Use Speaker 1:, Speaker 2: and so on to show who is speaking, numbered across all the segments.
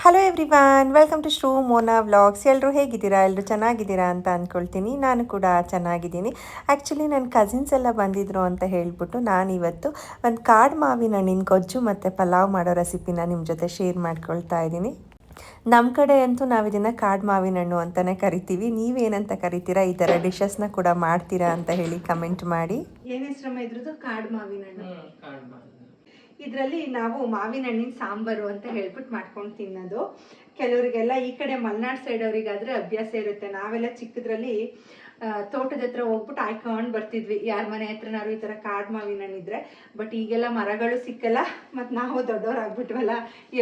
Speaker 1: Hello everyone, welcome to Shrumona vlogs. ಎಲ್ಲರೂ ಹೇಗಿದ್ದೀರಾ? ಎಲ್ಲರೂ ಚೆನ್ನಾಗಿದ್ದೀರಾ ಅಂತ ಅಂದ್ಕೊಳ್ತೀನಿ. ನಾನು ಕೂಡ ಚೆನ್ನಾಗಿದ್ದೀನಿ. ಆ್ಯಕ್ಚುಲಿ ನನ್ನ ಕಸಿನ್ಸ್ ಎಲ್ಲ ಬಂದಿದ್ರು ಅಂತ ಹೇಳಿಬಿಟ್ಟು ನಾನಿವತ್ತು ಒಂದು ಕಾಡು ಮಾವಿನ ಹಣ್ಣಿನ ಗೊಜ್ಜು ಮತ್ತು ಪಲಾವ್ ಮಾಡೋ ರೆಸಿಪಿನ ನಿಮ್ಮ ಜೊತೆ ಶೇರ್ ಮಾಡ್ಕೊಳ್ತಾ ಇದ್ದೀನಿ. ನಮ್ಮ ಕಡೆ ಅಂತೂ ನಾವು ಇದನ್ನು ಕಾಡು ಮಾವಿನ ಹಣ್ಣು ಅಂತಲೇ ಕರಿತೀವಿ. ನೀವೇನಂತ ಕರಿತೀರಾ? ಈ ಥರ ಡಿಶಸ್ನ ಕೂಡ ಮಾಡ್ತೀರಾ ಅಂತ ಹೇಳಿ ಕಮೆಂಟ್ ಮಾಡಿ.
Speaker 2: ಏನ್ ಹೆಸರಮ್ಮ ಇದ್ರದ್ದು? ಕಾಡು ಮಾವಿನ ಹಣ್ಣು. ಇದರಲ್ಲಿ ನಾವು ಮಾವಿನ ಹಣ್ಣಿನ ಸಾಂಬಾರು ಅಂತ ಹೇಳ್ಬಿಟ್ಟು ಮಾಡ್ಕೊಂಡು ತಿನ್ನೋದು. ಕೆಲವರಿಗೆಲ್ಲ ಈ ಕಡೆ ಮಲೆನಾಡು ಸೈಡ್ ಅವರಿಗಾದ್ರೆ ಅಭ್ಯಾಸ ಇರುತ್ತೆ. ನಾವೆಲ್ಲ ಚಿಕ್ಕದ್ರಲ್ಲಿ ತೋಟದ ಹತ್ರ ಹೋಗ್ಬಿಟ್ಟು ಆಯ್ಕೊಂಡು ಬರ್ತಿದ್ವಿ, ಯಾರ ಮನೆ ಹತ್ರನಾದ್ರು ಈ ಥರ ಕಾಡು ಮಾವಿನ ಹಣ್ಣಿದ್ರೆ. ಬಟ್ ಈಗೆಲ್ಲ ಮರಗಳು ಸಿಕ್ಕಲ್ಲ, ಮತ್ತು ನಾವು ದೊಡ್ಡವ್ರಾಗ್ಬಿಟ್ವಲ್ಲ,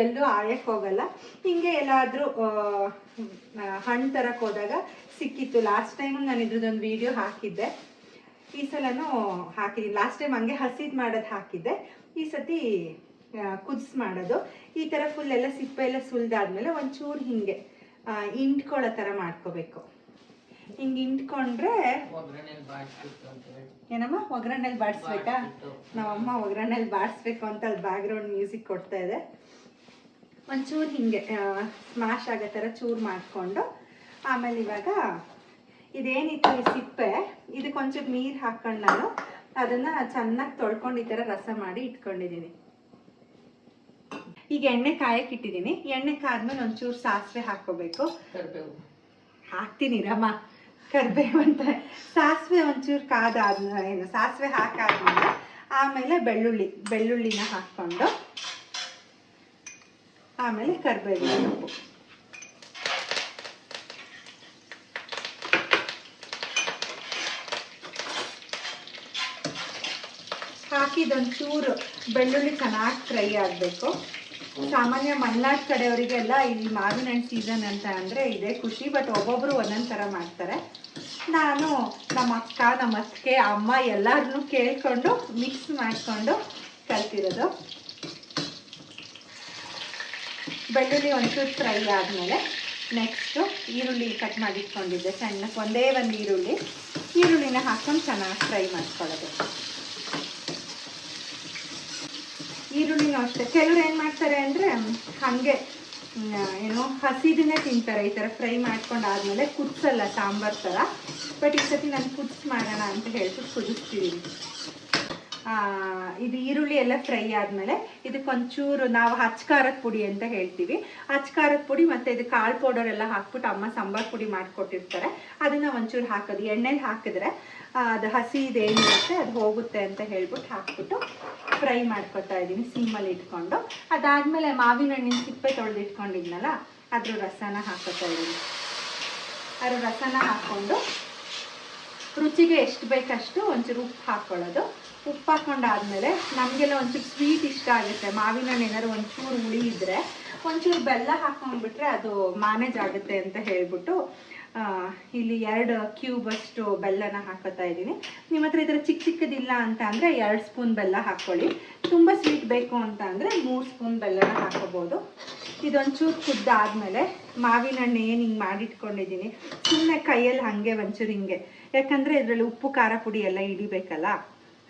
Speaker 2: ಎಲ್ಲೂ ಆಯಕ್ಕೆ ಹೋಗಲ್ಲ. ಹಿಂಗೆ ಎಲ್ಲಾದರೂ ಹಣ್ಣು ತರಕ್ಕೆ ಹೋದಾಗ ಸಿಕ್ಕಿತ್ತು. ಲಾಸ್ಟ್ ಟೈಮು ನಾನು ಇದ್ರದ್ದೊಂದು ವಿಡಿಯೋ ಹಾಕಿದ್ದೆ, ಈ ಸಲನೂ ಹಾಕಿದ್ದೀನಿ. ಲಾಸ್ಟ್ ಟೈಮ್ ಹಂಗೆ ಹಸಿದು ಮಾಡೋದು ಹಾಕಿದ್ದೆ, ಈ ಸತಿ ಕುದಿಸ್ ಮಾಡೋದು. ಈ ಥರ ಫುಲ್ ಎಲ್ಲ ಸಿಪ್ಪೆ ಎಲ್ಲ ಸುಲಿದಾದ್ಮೇಲೆ ಒಂಚೂರು ಹಿಂಗೆ ಇಂಟ್ಕೊಳ್ಳೋ ಥರ ಮಾಡ್ಕೋಬೇಕು. ಹಿಂಗೆ ಇಂಟ್ಕೊಂಡ್ರೆ ಏನಮ್ಮ ಒಗ್ಗರಣೆಲಿ ಬಾಡಿಸ್ಬೇಕಾ? ನಾವಮ್ಮ ಒಗ್ಗರಣೆಲಿ ಬಾಡಿಸ್ಬೇಕು ಅಂತ ಅಲ್ಲಿ ಬ್ಯಾಕ್ಗ್ರೌಂಡ್ ಮ್ಯೂಸಿಕ್ ಕೊಡ್ತಾ ಇದೆ. ಒಂಚೂರು ಹಿಂಗೆ ಸ್ಮ್ಯಾಶ್ ಆಗೋ ಥರ ಚೂರು ಮಾಡಿಕೊಂಡು ಆಮೇಲೆ ಇವಾಗ ಇದೇನಿತ್ತು ಈ ಸಿಪ್ಪೆ, ಇದಕ್ಕೆ ಒಂಚೂರು ನೀರು ಹಾಕೊಂಡು ನಾನು ಅದನ್ನು ಚೆನ್ನಾಗಿ ತೊಳ್ಕೊಂಡು ಈ ಥರ ರಸ ಮಾಡಿ ಇಟ್ಕೊಂಡಿದ್ದೀನಿ. ಈಗ ಎಣ್ಣೆ ಕಾಯಕ್ಕೆ ಇಟ್ಟಿದ್ದೀನಿ. ಎಣ್ಣೆ ಕಾದ್ಮೇಲೆ ಒಂಚೂರು ಸಾಸಿವೆ ಹಾಕ್ಕೋಬೇಕು. ಹಾಕ್ತೀನಿ ರಮ್ಮ, ಕರಿಬೇವು ಅಂತ. ಸಾಸಿವೆ ಒಂಚೂರು ಕಾದಾದ್ಮೇಲೆ ಏನು ಸಾಸಿವೆ ಹಾಕಾದ್ಮೇಲೆ ಆಮೇಲೆ ಬೆಳ್ಳುಳ್ಳಿನ ಹಾಕ್ಕೊಂಡು ಆಮೇಲೆ ಕರಿಬೇವು ಸೊಪ್ಪು ಹಾಕಿದೊಂಚೂರು ಬೆಳ್ಳುಳ್ಳಿ ಚೆನ್ನಾಗಿ ಫ್ರೈ ಆಗಬೇಕು. ಸಾಮಾನ್ಯ ಮಲೆನಾಡು ಕಡೆಯವರಿಗೆಲ್ಲ ಇಲ್ಲಿ ಮಾವಿನ ಹಣ್ಣು ಸೀಸನ್ ಅಂತ ಅಂದರೆ ಇದೇ ಖುಷಿ. ಬಟ್ ಒಬ್ಬೊಬ್ಬರು ಒಂದೊಂದು ಥರ ಮಾಡ್ತಾರೆ. ನಾನು ನಮ್ಮ ಅಕ್ಕ, ನಮ್ಮ ಅತ್ತಿಗೆ, ಅಮ್ಮ ಎಲ್ಲರನ್ನೂ ಕೇಳಿಕೊಂಡು ಮಿಕ್ಸ್ ಮಾಡಿಕೊಂಡು ಕಲ್ತಿರೋದು. ಬೆಳ್ಳುಳ್ಳಿ ಒಂಚೂರು ಫ್ರೈ ಆದಮೇಲೆ ನೆಕ್ಸ್ಟು ಈರುಳ್ಳಿ ಕಟ್ ಮಾಡಿ ಇಟ್ಕೊಂಡಿದ್ದೆ ಸಣ್ಣಕ್ಕೆ, ಒಂದೇ ಒಂದು ಈರುಳ್ಳಿನ ಹಾಕ್ಕೊಂಡು ಚೆನ್ನಾಗಿ ಫ್ರೈ ಮಾಡ್ಕೊಳ್ಳೋದು. ಈರುಳ್ಳಿನೂ ಅಷ್ಟೇ. ಕೆಲವ್ರು ಏನು ಮಾಡ್ತಾರೆ ಅಂದರೆ ಹಾಗೆ ಏನು ಹಸಿದನ್ನೇ ತಿಂತಾರೆ. ಈ ಥರ ಫ್ರೈ ಮಾಡ್ಕೊಂಡಾದ್ಮೇಲೆ ಕುದಿಸಲ್ಲ ಸಾಂಬಾರು ಥರ. ಬಟ್ ಈ ಸತಿ ನಾನು ಕುದಿಸಿ ಮಾಡೋಣ ಅಂತ ಹೇಳ್ಬಿಟ್ಟು ಕುದಿಸ್ತಿದ್ದೀನಿ. ಇದು ಈರುಳ್ಳಿ ಎಲ್ಲ ಫ್ರೈ ಆದಮೇಲೆ ಇದಕ್ಕೊಂಚೂರು ನಾವು ಖಾರದ ಪುಡಿ ಅಂತ ಹೇಳ್ತೀವಿ, ಖಾರದ ಪುಡಿ ಮತ್ತು ಇದು ಕಾಳು ಪೌಡರ್ ಎಲ್ಲ ಹಾಕ್ಬಿಟ್ಟು ಅಮ್ಮ ಸಾಂಬಾರು ಪುಡಿ ಮಾಡಿಕೊಟ್ಟಿರ್ತಾರೆ. ಅದನ್ನು ಒಂಚೂರು ಹಾಕೋದು. ಎಣ್ಣೆಲಿ ಹಾಕಿದ್ರೆ ಅದು ಹಸಿ ಇದೇನಿರುತ್ತೆ ಅದು ಹೋಗುತ್ತೆ ಅಂತ ಹೇಳ್ಬಿಟ್ಟು ಹಾಕ್ಬಿಟ್ಟು ಫ್ರೈ ಮಾಡ್ಕೊತಾ ಇದ್ದೀನಿ ಸಿಮ್ಮಲ್ಲಿ ಇಟ್ಕೊಂಡು. ಅದಾದಮೇಲೆ ಮಾವಿನ ಹಣ್ಣಿನ ಸಿಪ್ಪೆ ತೊಳೆದಿಟ್ಕೊಂಡಿದ್ನಲ್ಲ ಅದ್ರ ರಸನ ಹಾಕೋತಾ ಇದ್ದೀನಿ. ಅದ್ರ ರಸನ ಹಾಕ್ಕೊಂಡು ರುಚಿಗೆ ಎಷ್ಟು ಬೇಕಷ್ಟು ಒಂಚೂರು ಉಪ್ಪು ಹಾಕ್ಕೊಳ್ಳೋದು. ಉಪ್ಪು ಹಾಕ್ಕೊಂಡಾದ್ಮೇಲೆ ನಮಗೆಲ್ಲ ಒಂಚೂರು ಸ್ವೀಟ್ ಇಷ್ಟ ಆಗುತ್ತೆ. ಮಾವಿನ ಹಣ್ಣು ಏನಾದ್ರು ಒಂಚೂರು ಹುಳಿ ಇದ್ದರೆ ಒಂಚೂರು ಬೆಲ್ಲ ಹಾಕ್ಕೊಂಡ್ಬಿಟ್ರೆ ಅದು ಮ್ಯಾನೇಜ್ ಆಗುತ್ತೆ ಅಂತ ಹೇಳ್ಬಿಟ್ಟು ಇಲ್ಲಿ 2 ಕ್ಯೂಬಷ್ಟು ಬೆಲ್ಲನ ಹಾಕೋತಾ ಇದ್ದೀನಿ. ನಿಮ್ಮ ಹತ್ರ ಈ ಥರ ಚಿಕ್ಕದಿಲ್ಲ ಅಂತ ಅಂದರೆ 2 ಸ್ಪೂನ್ ಬೆಲ್ಲ ಹಾಕ್ಕೊಳ್ಳಿ. ತುಂಬ ಸ್ವೀಟ್ ಬೇಕು ಅಂತ ಅಂದರೆ 3 ಸ್ಪೂನ್ ಬೆಲ್ಲನ ಹಾಕೋಬೋದು. ಇದೊಂಚೂರು ಕುದ್ದಾದಮೇಲೆ ಮಾವಿನ ಹಣ್ಣು ಏನು ಹಿಂಗೆ ಮಾಡಿಟ್ಕೊಂಡಿದ್ದೀನಿ ಸುಮ್ಮನೆ ಕೈಯಲ್ಲಿ ಹಾಗೆ ಒಂಚೂರು ಹಿಂಗೆ, ಯಾಕಂದರೆ ಇದರಲ್ಲಿ ಉಪ್ಪು ಖಾರ ಪುಡಿ ಎಲ್ಲ ಹಿಡಿಬೇಕಲ್ಲ,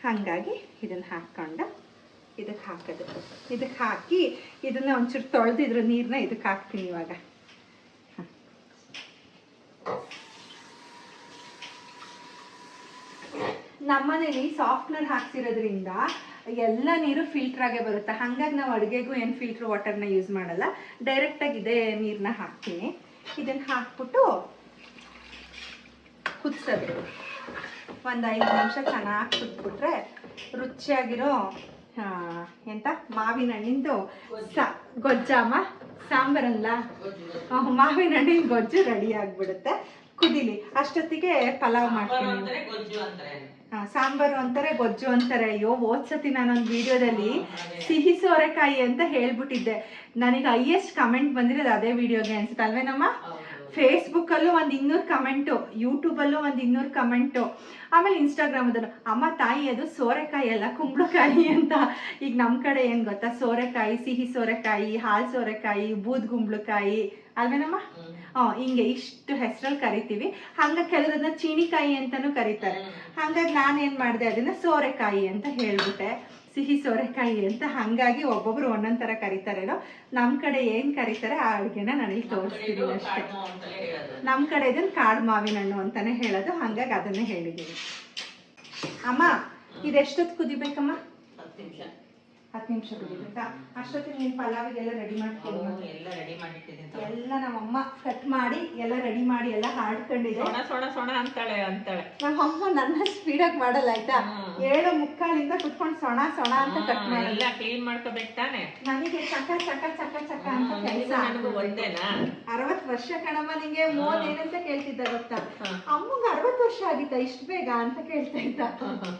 Speaker 2: ಹಾಗಾಗಿ ಇದನ್ನು ಹಾಕ್ಕೊಂಡು ಇದಕ್ಕೆ ಹಾಕೋದು. ಇದಕ್ಕೆ ಹಾಕಿ ಇದನ್ನು ಒಂಚೂರು ತೊಳೆದಿದ್ರು ನೀರನ್ನ ಇದಕ್ಕೆ ಹಾಕ್ತೀನಿ ಇವಾಗ. ನಮ್ಮನೇಲಿ ಸಾಫ್ಟ್ನರ್ ಹಾಕ್ಸಿರೋದ್ರಿಂದ ಎಲ್ಲ ನೀರು ಫಿಲ್ಟ್ರಾಗೆ ಬರುತ್ತೆ. ಹಾಗಾಗಿ ನಾವು ಅಡುಗೆಗೂ ಏನು ಫಿಲ್ಟ್ರ್ ವಾಟರ್ನ ಯೂಸ್ ಮಾಡಲ್ಲ, ಡೈರೆಕ್ಟಾಗಿ ಇದೇ ನೀರನ್ನ ಹಾಕ್ತೀನಿ. ಇದನ್ನು ಹಾಕ್ಬಿಟ್ಟು ಕುದಿಸೋದು. ಒಂದು 5 ನಿಮಿಷ ಚೆನ್ನಾಗಿ ಕುದ್ಬಿಟ್ರೆ ರುಚಿಯಾಗಿರೋ ಎಂತ ಮಾವಿನ ಹಣ್ಣಿಂದು ಗೊಜ್ಜಾಮ ಸಾಂಬಾರಲ್ಲ, ಮಾವಿನ ಹಣ್ಣಿನ ಗೊಜ್ಜು ರೆಡಿ ಆಗಿಬಿಡುತ್ತೆ. ಕುದಿಲಿ ಅಷ್ಟೊತ್ತಿಗೆ ಪಲಾವ್ ಮಾಡ್ತೀನಿ. ಸಾಂಬಾರು ಅಂತಾರೆ, ಗೊಜ್ಜು ಅಂತಾರೆ. ಅಯ್ಯೋ, ಹೋದ್ಸತಿ ನಾನೊಂದು ವಿಡಿಯೋದಲ್ಲಿ ಸಿಹಿ ಸೋರೆಕಾಯಿ ಅಂತ ಹೇಳ್ಬಿಟ್ಟಿದ್ದೆ. ನನಗೆ ಹೈಯೆಸ್ಟ್ ಕಮೆಂಟ್ ಬಂದಿರೋದು ಅದೇ ವಿಡಿಯೋಗೆ ಅನ್ಸುತ್ತೆ ಅಲ್ವೇನಮ್ಮ? ಫೇಸ್ಬುಕ್ಕಲ್ಲೂ ಒಂದು 200 ಕಮೆಂಟು, ಯೂಟ್ಯೂಬಲ್ಲೂ ಒಂದು 200 ಕಮೆಂಟು, ಆಮೇಲೆ ಇನ್ಸ್ಟಾಗ್ರಾಮದಲ್ಲೂ ಅಮ್ಮ ತಾಯಿ ಅದು ಸೋರೆಕಾಯಿ ಅಲ್ಲ ಕುಂಬಳಕಾಯಿ ಅಂತ. ಈಗ ನಮ್ಮ ಕಡೆ ಏನು ಗೊತ್ತಾ, ಸೋರೆಕಾಯಿ, ಸಿಹಿ ಸೋರೆಕಾಯಿ, ಹಾಲು ಸೋರೆಕಾಯಿ, ಬೂದ್ಗುಂಬಳಕಾಯಿ ಅಲ್ವೇನಮ್ಮ? ಹಿಂಗೆ ಇಷ್ಟು ಹೆಸರಲ್ಲಿ ಕರಿತೀವಿ. ಹಂಗೆ ಕೆಲವರನ್ನ ಚೀನಿಕಾಯಿ ಅಂತಲೂ ಕರೀತಾರೆ. ಹಾಗಾಗಿ ನಾನೇನು ಮಾಡಿದೆ, ಅದನ್ನು ಸೋರೆಕಾಯಿ ಅಂತ ಹೇಳ್ಬಿಟ್ಟೆ. ಸಿಹಿ ಸೋರೆಕಾಯಿ ಅಂತ. ಹಾಗಾಗಿ ಒಬ್ಬೊಬ್ರು ಒಂದೊಂದ್ ಥರ ಕರೀತಾರೇನೋ. ನಮ್ಮ ಕಡೆ ಏನು ಕರೀತಾರೆ ಆ ಅಡುಗೆನ ನನಗೆ ತೋರಿಸ್ತೀನಿ ಅಷ್ಟೇ. ನಮ್ಮ ಕಡೆ ಇದನ್ನು ಕಾಡು ಮಾವಿನ ಹಣ್ಣು ಅಂತಾನೆ ಹೇಳೋದು, ಹಾಗಾಗಿ ಅದನ್ನೇ ಹೇಳಿದ್ದೀನಿ. ಅಮ್ಮ ಇದೆಷ್ಟೊತ್ತು ಕುದಿಬೇಕಮ್ಮ? 10 ನಿಮಿಷ ಕುದಿಬೇಕಾ? ಅಷ್ಟೊತ್ತಿಗೆ ನೀನು ಪಲಾವಿಗೆಲ್ಲ ರೆಡಿ ಮಾಡ್ತೀನಿ. ಎಲ್ಲ ನಮ್ಮಮ್ಮ ಕಟ್ ಮಾಡಿ ಎಲ್ಲ ರೆಡಿ ಮಾಡಿ ಎಲ್ಲ ಹಾಡ್ಕೊಂಡಿದೆ.
Speaker 3: ಸೊಣ ಅಂತಾಳೆ
Speaker 2: ನಮ್ಮಮ್ಮ ನನ್ನ ಸ್ಪೀಡಾಗಿ ಮಾಡಲ್ಲ ಆಯ್ತಾ. 7:45 ಕುತ್ಕೊಂಡು ಸೊಣ ಅಂತ ಕಟ್ ಮಾಡಲ್ಲ.
Speaker 3: ಕ್ಲೀನ್ ಮಾಡ್ಕೋಬೇಕು ತಾನೆ.
Speaker 2: ನನಗೆ ಚಕ ಚಕ ಚಕ ಚಕ ಅಂತ ಕೆಲಸ. 60 ವರ್ಷ ಕಣಮ್ಮ. ನಿಂಗೆ 30 ಏನಂತ ಕೇಳ್ತಿದ್ದ ಗೊತ್ತಾ? ಅಮ್ಮಂಗೆ 60 ವರ್ಷ ಆಗಿತ್ತಾ ಇಷ್ಟು ಬೇಗ ಅಂತ ಕೇಳ್ತಾ ಇದ್ದ.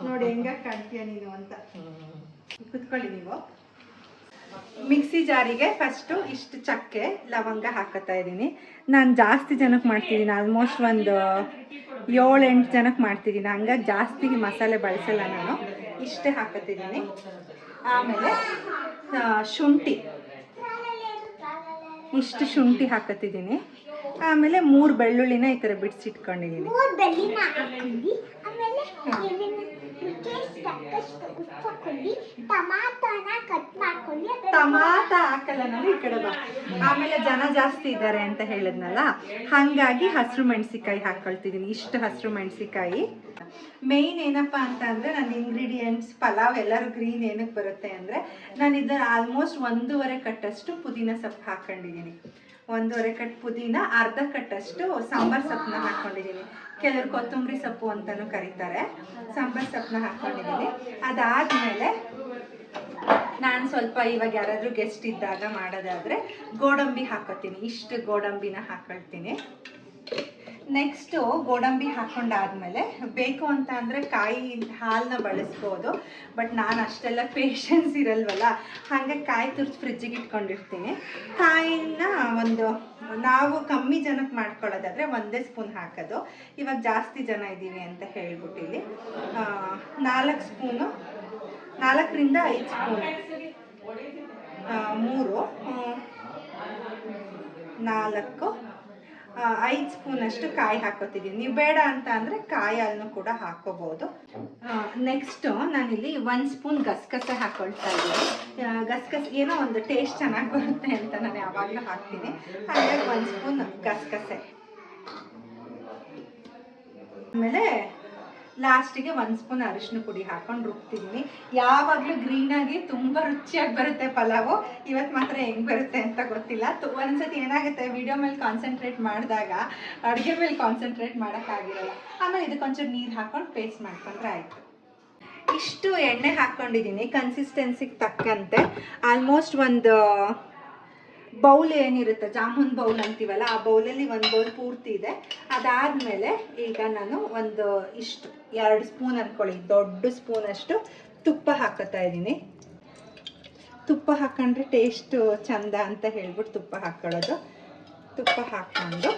Speaker 2: ನೋಡಿ ಹೆಂಗ ಕಾಣ್ತೀಯ ನೀನು ಅಂತ. ಕುತ್ಕೊಳ್ಳಿ ನೀವು. ಮಿಕ್ಸಿ ಜಾರಿಗೆ ಫಸ್ಟು ಇಷ್ಟು ಚಕ್ಕೆ ಲವಂಗ ಹಾಕತ್ತಾ ಇದ್ದೀನಿ. ನಾನು ಜಾಸ್ತಿ ಜನಕ್ಕೆ ಮಾಡ್ತಿದ್ದೀನಿ, ಆಲ್ಮೋಸ್ಟ್ ಒಂದು 7-8 ಜನಕ್ಕೆ ಮಾಡ್ತಿದ್ದೀನಿ. ಹಂಗಾಗಿ ಜಾಸ್ತಿ ಮಸಾಲೆ ಬಳಸಲ್ಲ ನಾನು, ಇಷ್ಟೇ ಹಾಕತ್ತಿದ್ದೀನಿ. ಆಮೇಲೆ ಶುಂಠಿ, ಇಷ್ಟು ಶುಂಠಿ ಹಾಕತ್ತಿದ್ದೀನಿ. ಆಮೇಲೆ 3 ಬೆಳ್ಳುಳ್ಳಿನ ಈ ಥರ ಬಿಡಿಸಿಟ್ಕೊಂಡಿದ್ದೀನಿ. ಟಮಾಟ ಹಾಕಲ್ಲ ನಾನು, ಈ ಕಡೆ ಬಾ. ಆಮೇಲೆ ಜನ ಜಾಸ್ತಿ ಇದ್ದಾರೆ ಅಂತ ಹೇಳಿದ್ನಲ್ಲ, ಹಾಗಾಗಿ ಹಸಿರು ಮೆಣಸಿಕಾಯಿ ಹಾಕೊಳ್ತಿದ್ದೀನಿ. ಇಷ್ಟು ಹಸಿರು ಮೆಣಸಿಕಾಯಿ. ಮೇಯ್ನ್ ಏನಪ್ಪಾ ಅಂತ ಅಂದರೆ ನನ್ನ ಇಂಗ್ರೀಡಿಯೆಂಟ್ಸ್ ಪಲಾವ್ ಎಲ್ಲರೂ ಗ್ರೀನ್ ಏನಕ್ಕೆ ಬರುತ್ತೆ ಅಂದರೆ, ನಾನು ಇದನ್ನು ಆಲ್ಮೋಸ್ಟ್ 1.5 ಕಟ್ಟಷ್ಟು ಪುದೀನ ಸೊಪ್ಪು ಹಾಕೊಂಡಿದ್ದೀನಿ. 1.5 ಕಟ್ ಪುದೀನ, ಅರ್ಧ ಕಟ್ಟಷ್ಟು ಸಾಂಬಾರ್ ಸೊಪ್ಪನ್ನ ಹಾಕೊಂಡಿದ್ದೀನಿ. ಕೆಲವರು ಕೊತ್ತಂಬರಿ ಸೊಪ್ಪು ಅಂತಾನು ಕರೀತಾರೆ. ಸಾಂಬಾರ್ ಸೊಪ್ಪನ್ನ ಹಾಕೊಂಡಿದ್ದೀನಿ. ಅದಾದಮೇಲೆ ನಾನು ಸ್ವಲ್ಪ ಇವಾಗ ಯಾರಾದರೂ ಗೆಸ್ಟ್ ಇದ್ದಾಗ ಮಾಡೋದಾದರೆ ಗೋಡಂಬಿ ಹಾಕೋತೀನಿ. ಇಷ್ಟು ಗೋಡಂಬಿನ ಹಾಕೊಳ್ತೀನಿ. ನೆಕ್ಸ್ಟು ಗೋಡಂಬಿ ಹಾಕೊಂಡಾದ್ಮೇಲೆ ಬೇಕು ಅಂತ ಅಂದರೆ ಕಾಯಿ ಹಾಲನ್ನ ಬಳಸ್ಬೋದು. ಬಟ್ ನಾನು ಅಷ್ಟೆಲ್ಲ ಪೇಷನ್ಸ್ ಇರಲ್ವಲ್ಲ, ಹಾಗಾಗಿ ಕಾಯಿ ತುರ್ದು ಫ್ರಿಜ್ಜಿಗೆ ಇಟ್ಕೊಂಡಿರ್ತೀನಿ. ಕಾಯಿನ ನಾವು ಕಮ್ಮಿ ಜನಕ್ಕೆ ಮಾಡ್ಕೊಳ್ಳೋದಾದರೆ 1 ಸ್ಪೂನ್ ಹಾಕೋದು. ಇವಾಗ ಜಾಸ್ತಿ ಜನ ಇದ್ದೀವಿ ಅಂತ ಹೇಳ್ಬಿಟ್ಟಿಲ್ಲಿ 4 ಸ್ಪೂನು, 4ರಿಂದ 5 ಸ್ಪೂನು, 5 ಸ್ಪೂನಷ್ಟು ಕಾಯಿ ಹಾಕೋತಿದ್ದೀನಿ. ನೀವು ಬೇಡ ಅಂತ ಅಂದರೆ ಕಾಯಿ ಹಾಲನ್ನು ಕೂಡ ಹಾಕೋಬೋದು. ನೆಕ್ಸ್ಟು ನಾನಿಲ್ಲಿ 1 ಸ್ಪೂನ್ ಗಸಗಸೆ ಹಾಕ್ಕೊಳ್ತಾ ಇದ್ದೀನಿ. ಗಸಗಸೆ ಏನೋ ಒಂದು ಟೇಸ್ಟ್ ಚೆನ್ನಾಗಿ ಬರುತ್ತೆ ಅಂತ ನಾನು ಯಾವಾಗಲೂ ಹಾಕ್ತೀನಿ. ಹಾಗಾಗಿ 1 ಸ್ಪೂನ್ ಗಸಗಸೆ. ಆಮೇಲೆ ಲಾಸ್ಟಿಗೆ 1 ಸ್ಪೂನ್ ಅರಿಶಿನ ಪುಡಿ ಹಾಕೊಂಡು ರುಬ್ತಿದ್ದೀನಿ. ಯಾವಾಗಲೂ ಗ್ರೀನಾಗಿ ತುಂಬ ರುಚಿಯಾಗಿ ಬರುತ್ತೆ ಪಲಾವು. ಇವತ್ತು ಮಾತ್ರ ಹೆಂಗೆ ಬರುತ್ತೆ ಅಂತ ಗೊತ್ತಿಲ್ಲ. ಒಂದ್ಸತಿ ಏನಾಗುತ್ತೆ, ವಿಡಿಯೋ ಮೇಲೆ ಕಾನ್ಸಂಟ್ರೇಟ್ ಮಾಡಿದಾಗ ಅಡುಗೆ ಮೇಲೆ ಕಾನ್ಸಂಟ್ರೇಟ್ ಮಾಡೋಕ್ಕಾಗಿರಲ್ಲ. ಆಮೇಲೆ ಇದಕ್ಕೊಂಚೂರು ನೀರು ಹಾಕ್ಕೊಂಡು ಪೇಸ್ಟ್ ಮಾಡ್ಕೊಂಡ್ರೆ ಆಯಿತು. ಇಷ್ಟು ಎಣ್ಣೆ ಹಾಕ್ಕೊಂಡಿದ್ದೀನಿ ಕನ್ಸಿಸ್ಟೆನ್ಸಿಗೆ ತಕ್ಕಂತೆ. ಆಲ್ಮೋಸ್ಟ್ ಒಂದು ಬೌಲ್ ಏನಿರುತ್ತೆ, ಜಾಮೂನ್ ಬೌಲ್ ಅಂತೀವಲ್ಲ, ಆ ಬೌಲಲ್ಲಿ 1 ಬೌಲ್ ಪೂರ್ತಿ ಇದೆ. ಅದಾದಮೇಲೆ ಈಗ ನಾನು ಇಷ್ಟು 2 ಸ್ಪೂನ್ ಅಂದ್ಕೊಳ್ಳಿ, ದೊಡ್ಡ ಸ್ಪೂನಷ್ಟು ತುಪ್ಪ ಹಾಕೋತಾ ಇದ್ದೀನಿ. ತುಪ್ಪ ಹಾಕೊಂಡ್ರೆ ಟೇಸ್ಟು ಚಂದ ಅಂತ ಹೇಳ್ಬಿಟ್ಟು ತುಪ್ಪ ಹಾಕ್ಕೊಳ್ಳೋದು. ತುಪ್ಪ ಹಾಕ್ಕೊಂಡು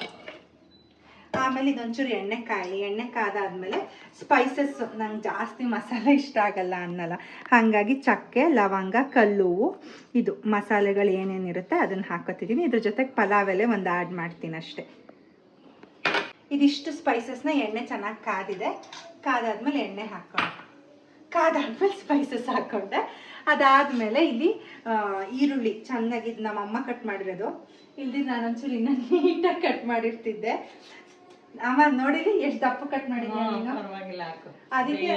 Speaker 2: ಆಮೇಲೆ ಇದೊಂಚೂರು ಎಣ್ಣೆ ಕಾದಾದ್ಮೇಲೆ ಸ್ಪೈಸಸ್, ನಂಗೆ ಜಾಸ್ತಿ ಮಸಾಲೆ ಇಷ್ಟ ಆಗಲ್ಲ ಅನ್ನಲ್ಲ, ಹಾಗಾಗಿ ಚಕ್ಕೆ, ಲವಂಗ, ಕಲ್ಲುವು, ಇದು ಮಸಾಲೆಗಳು ಏನೇನಿರುತ್ತೆ ಅದನ್ನು ಹಾಕೋತಿದ್ದೀನಿ. ಇದ್ರ ಜೊತೆಗೆ ಪಲಾವ್ ಎಲೆ ಒಂದು ಆ್ಯಡ್ ಮಾಡ್ತೀನಿ ಅಷ್ಟೇ. ಇದಿಷ್ಟು ಸ್ಪೈಸಸ್ನ ಎಣ್ಣೆ ಚೆನ್ನಾಗಿ ಕಾದಿದೆ. ಕಾದಾದ್ಮೇಲೆ ಎಣ್ಣೆ ಕಾದಾದ್ಮೇಲೆ ಸ್ಪೈಸಸ್ ಹಾಕ್ಕೊಂಡೆ. ಅದಾದಮೇಲೆ ಇಲ್ಲಿ ಈರುಳ್ಳಿ ಚೆನ್ನಾಗಿ ನಮ್ಮಮ್ಮ ಕಟ್ ಮಾಡಿರೋದು, ಇಲ್ದಿ ನಾನೊಂಚೂರು ಇನ್ನೂ ನೀಟಾಗಿ ಕಟ್ ಮಾಡಿರ್ತಿದ್ದೆ. ಅಮ್ಮ ನೋಡಿರಿ ಎಷ್ಟು ದಪ್ಪ ಕಟ್ ಮಾಡಿದ್ಯಾ ನೀನು. ಅದಕ್ಕೆ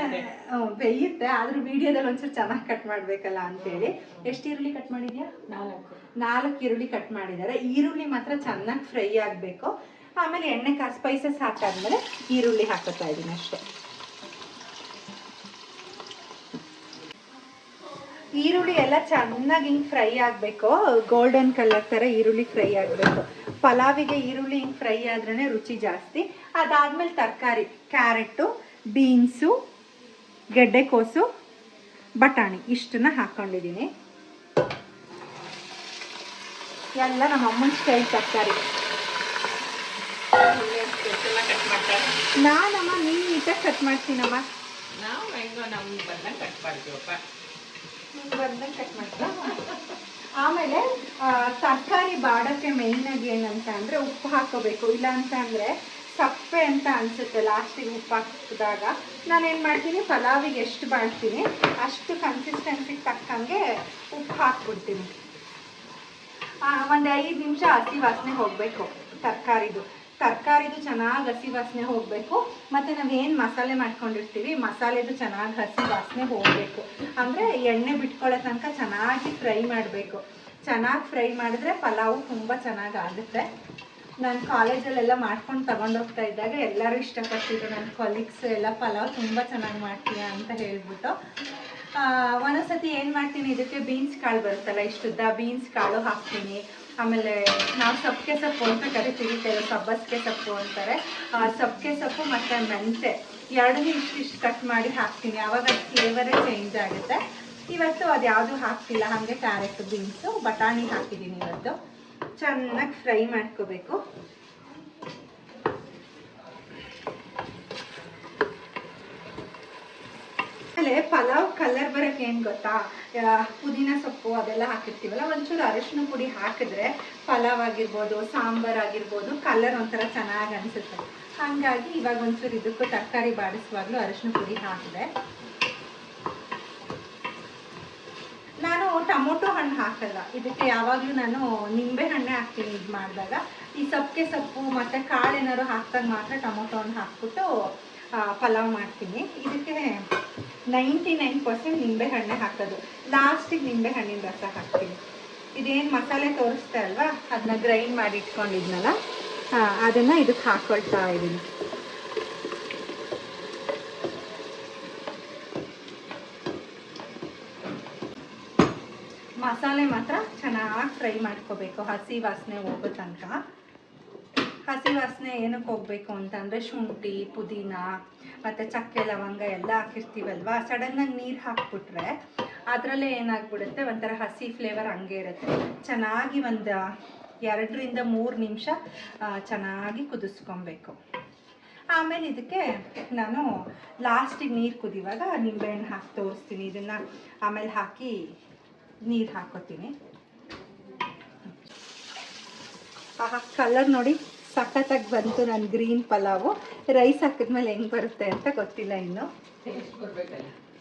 Speaker 2: ಬೇಯುತ್ತೆ, ಆದ್ರೂ ವಿಡಿಯೋದಲ್ಲಿ ಒಂಚೂರು ಚೆನ್ನಾಗಿ ಕಟ್ ಮಾಡ್ಬೇಕಲ್ಲ ಅಂತೇಳಿ. ಎಷ್ಟು ಈರುಳ್ಳಿ ಕಟ್ ಮಾಡಿದ್ಯಾ? 4 ಈರುಳ್ಳಿ ಕಟ್ ಮಾಡಿದ್ದಾರೆ. ಈರುಳ್ಳಿ ಮಾತ್ರ ಚೆನ್ನಾಗಿ ಫ್ರೈ ಆಗಬೇಕು. ಆಮೇಲೆ ಎಣ್ಣೆ ಸ್ಪೈಸಸ್ ಹಾಕಾದ್ಮೇಲೆ ಈರುಳ್ಳಿ ಹಾಕೋತಾ ಇದ್ದೀನಿ ಅಷ್ಟೇ. ಈರುಳ್ಳಿ ಎಲ್ಲ ಚೆನ್ನಾಗಿ ಹಿಂಗೆ ಫ್ರೈ ಆಗಬೇಕು, ಗೋಲ್ಡನ್ ಕಲರ್ ಥರ ಈರುಳ್ಳಿ ಫ್ರೈ ಆಗಬೇಕು. ಪಲಾವಿಗೆ ಈರುಳ್ಳಿ ಹಿಂಗೆ ಫ್ರೈ ಆದ್ರೇ ರುಚಿ ಜಾಸ್ತಿ. ಅದಾದಮೇಲೆ ತರಕಾರಿ, ಕ್ಯಾರೆಟು, ಬೀನ್ಸು, ಗೆಡ್ಡೆಕೋಸು, ಬಟಾಣಿ ಇಷ್ಟನ್ನ ಹಾಕ್ಕೊಂಡಿದ್ದೀನಿ. ಎಲ್ಲ ನಮ್ಮ ಅಮ್ಮನ ಸ್ಟೈಲ್ ತರಕಾರಿ. ನಾನಮ್ಮ ನೀನು ನೀಟಾಗಿ ಕಟ್ ಮಾಡ್ತೀನಮ್ಮ.
Speaker 3: ನಾವು ಹೆಂಗೋ ನಮ್ಗೆ ಬಂದಂಗೆ ಕಟ್ ಮಾಡ್ತೀವಪ್ಪ.
Speaker 2: ಕಟ್ ಮಾಡ್ತಾ. ಆಮೇಲೆ ತರಕಾರಿ ಬಾಡೋಕ್ಕೆ ಮೇಯ್ನಾಗಿ ಏನಂತ ಅಂದರೆ ಉಪ್ಪು ಹಾಕೋಬೇಕು. ಇಲ್ಲ ಅಂತ ಅಂದರೆ ಸಪ್ಪೆ ಅಂತ ಅನಿಸುತ್ತೆ ಲಾಸ್ಟಿಗೆ ಉಪ್ಪು ಹಾಕಿದಾಗ. ನಾನೇನು ಮಾಡ್ತೀನಿ, ಪಲಾವಿಗೆ ಎಷ್ಟು ಮಾಡ್ತೀನಿ ಅಷ್ಟು ಕನ್ಸಿಸ್ಟೆನ್ಸಿಗೆ ತಕ್ಕಂಗೆ ಉಪ್ಪು ಹಾಕ್ಬಿಡ್ತೀನಿ. ಒಂದು 5 ನಿಮಿಷ ಹಸಿ ವಾಸನೆ ಹೋಗಬೇಕು. ತರಕಾರಿದು ಚೆನ್ನಾಗಿ ಹಸಿ ವಾಸನೆ ಹೋಗಬೇಕು. ಮತ್ತು ನಾವೇನು ಮಸಾಲೆ ಮಾಡ್ಕೊಂಡಿರ್ತೀವಿ ಮಸಾಲೆದು ಚೆನ್ನಾಗಿ ಹಸಿ ವಾಸನೆ ಹೋಗಬೇಕು. ಅಂದರೆ ಎಣ್ಣೆ ಬಿಟ್ಕೊಳ್ಳೋ ತನಕ ಚೆನ್ನಾಗಿ ಫ್ರೈ ಮಾಡಬೇಕು. ಚೆನ್ನಾಗಿ ಫ್ರೈ ಮಾಡಿದ್ರೆ ಪಲಾವು ತುಂಬ ಚೆನ್ನಾಗಿ ಆಗುತ್ತೆ. ನಾನು ಕಾಲೇಜಲ್ಲೆಲ್ಲ ಮಾಡ್ಕೊಂಡು ತಗೊಂಡೋಗ್ತಾ ಇದ್ದಾಗ ಎಲ್ಲರೂ ಇಷ್ಟಪಡ್ತಿದ್ರು, ನನ್ನ ಕೊಲೀಗ್ಸ್ ಎಲ್ಲ ಪಲಾವ್ ತುಂಬ ಚೆನ್ನಾಗಿ ಮಾಡ್ತೀಯ ಅಂತ ಹೇಳ್ಬಿಟ್ಟು. ಒಂದೊಂದ್ಸತಿ ಏನು ಮಾಡ್ತೀನಿ, ಇದಕ್ಕೆ ಬೀನ್ಸ್ ಕಾಳು ಬರುತ್ತಲ್ಲ ಇಷ್ಟುದ್ದ ಬೀನ್ಸ್ ಕಾಳು ಹಾಕ್ತೀನಿ. ಆಮೇಲೆ ನಾವು ಸಬ್ಬಕ್ಕೆ ಸೊಪ್ಪು ಅಂತ ಕರಿತೀವಿ, ಕೆಲವು ಸಬ್ಬಸಿಗೆ ಸೊಪ್ಪು ಅಂತಾರೆ. ಸಬ್ಬಕ್ಕೆ ಸೊಪ್ಪು ಮತ್ತು ಮೆಂತೆ ಎರಡನ್ನೂ ಇಷ್ಟು ಕಟ್ ಮಾಡಿ ಹಾಕ್ತೀನಿ. ಆವಾಗ ಅದು ಫ್ಲೇವರೇ ಚೇಂಜ್ ಆಗುತ್ತೆ. ಇವತ್ತು ಅದು ಯಾವುದು ಹಾಕ್ತಿಲ್ಲ, ಹಾಗೆ ಕ್ಯಾರೆಟ್ ಬೀನ್ಸು ಬಟಾಣಿ ಹಾಕಿದ್ದೀನಿ. ಇವತ್ತು ಚೆನ್ನಾಗಿ ಫ್ರೈ ಮಾಡ್ಕೋಬೇಕು. ಆಮೇಲೆ ಪಲಾವ್ ಕಲರ್ ಬರೋಕ್ಕೆ ಏನು ಗೊತ್ತಾ, ಪುದೀನ ಸೊಪ್ಪು ಅದೆಲ್ಲ ಹಾಕಿರ್ತೀವಲ್ಲ, ಒಂಚೂರು ಅರಿಶಿನ ಪುಡಿ ಹಾಕಿದ್ರೆ ಪಲಾವ್ ಆಗಿರ್ಬೋದು ಸಾಂಬಾರು ಆಗಿರ್ಬೋದು ಕಲರ್ ಒಂಥರ ಚೆನ್ನಾಗಿ ಅನಿಸುತ್ತೆ. ಹಾಗಾಗಿ ಇವಾಗ ಒಂಚೂರು ಇದಕ್ಕೂ ತರಕಾರಿ ಬಾಡಿಸುವಾಗಲೂ ಅರಿಶಿನ ಪುಡಿ ಹಾಕಿದೆ. ನಾನು ಟೊಮೊಟೊ ಹಣ್ಣು ಹಾಕಲ್ಲ ಇದಕ್ಕೆ, ಯಾವಾಗಲೂ ನಾನು ನಿಂಬೆ ಹಣ್ಣೆ ಹಾಕ್ತೀನಿ. ಇದು ಮಾಡಿದಾಗ ಈ ಸಬ್ಬಕ್ಕೆ ಸೊಪ್ಪು ಮತ್ತು ಕಾಳು ಏನಾದ್ರು ಹಾಕಿದಾಗ ಮಾತ್ರ ಟೊಮೊಟೊ ಹಣ್ಣು ಹಾಕ್ಬಿಟ್ಟು ಪಲಾವ್ ಮಾಡ್ತೀನಿ. ಇದಕ್ಕೆ 99% ನಿಂಬೆ ಹಣ್ಣೆ ಹಾಕೋದು. ಲಾಸ್ಟಿಗೆ ನಿಂಬೆ ಹಣ್ಣಿನ ರಸ ಹಾಕ್ತೀನಿ. ಇದೇನು ಮಸಾಲೆ ತೋರಿಸ್ತಾ ಅಲ್ವಾ, ಅದನ್ನ ಗ್ರೈಂಡ್ ಮಾಡಿ ಇಟ್ಕೊಂಡಿದ್ನಲ್ಲ ಅದನ್ನು ಇದಕ್ಕೆ ಹಾಕ್ಕೊಳ್ತಾ ಇದ್ದೀನಿ. ಮಸಾಲೆ ಮಾತ್ರ ಚೆನ್ನಾಗಿ ಫ್ರೈ ಮಾಡ್ಕೋಬೇಕು, ಹಸಿ ವಾಸನೆ ಹೋಗೋ ತನಕ. ಹಸಿ ವಾಸನೆ ಏನಕ್ಕೆ ಹೋಗಬೇಕು ಅಂತಂದರೆ ಶುಂಠಿ ಪುದೀನ ಮತ್ತು ಚಕ್ಕೆ ಲವಂಗ ಎಲ್ಲ ಹಾಕಿರ್ತೀವಲ್ವ, ಸಡನ್ನಾಗಿ ನೀರು ಹಾಕ್ಬಿಟ್ರೆ ಅದರಲ್ಲೇ ಏನಾಗ್ಬಿಡುತ್ತೆ, ಒಂಥರ ಹಸಿ ಫ್ಲೇವರ್ ಹಂಗೆ ಇರುತ್ತೆ. ಚೆನ್ನಾಗಿ ಒಂದು 2ರಿಂದ 3 ನಿಮಿಷ ಚೆನ್ನಾಗಿ ಕುದಿಸ್ಕೊಬೇಕು. ಆಮೇಲೆ ಇದಕ್ಕೆ ನಾನು ಲಾಸ್ಟಿಗೆ ನೀರು ಕುದಿಯುವಾಗ ನಿಂಬೆಹಣ್ಣು ಹಾಕಿ ತೋರಿಸ್ತೀನಿ. ಇದನ್ನು ಆಮೇಲೆ ಹಾಕಿ ನೀರು ಹಾಕೋತೀನಿ. ಕಲರ್ ನೋಡಿ ಸಖತ್ತಾಗಿ ಬಂತು ನನ್ನ ಗ್ರೀನ್ ಪಲಾವು. ರೈಸ್ ಹಾಕಿದ್ಮೇಲೆ ಹೆಂಗೆ ಬರುತ್ತೆ ಅಂತ ಗೊತ್ತಿಲ್ಲ, ಇನ್ನು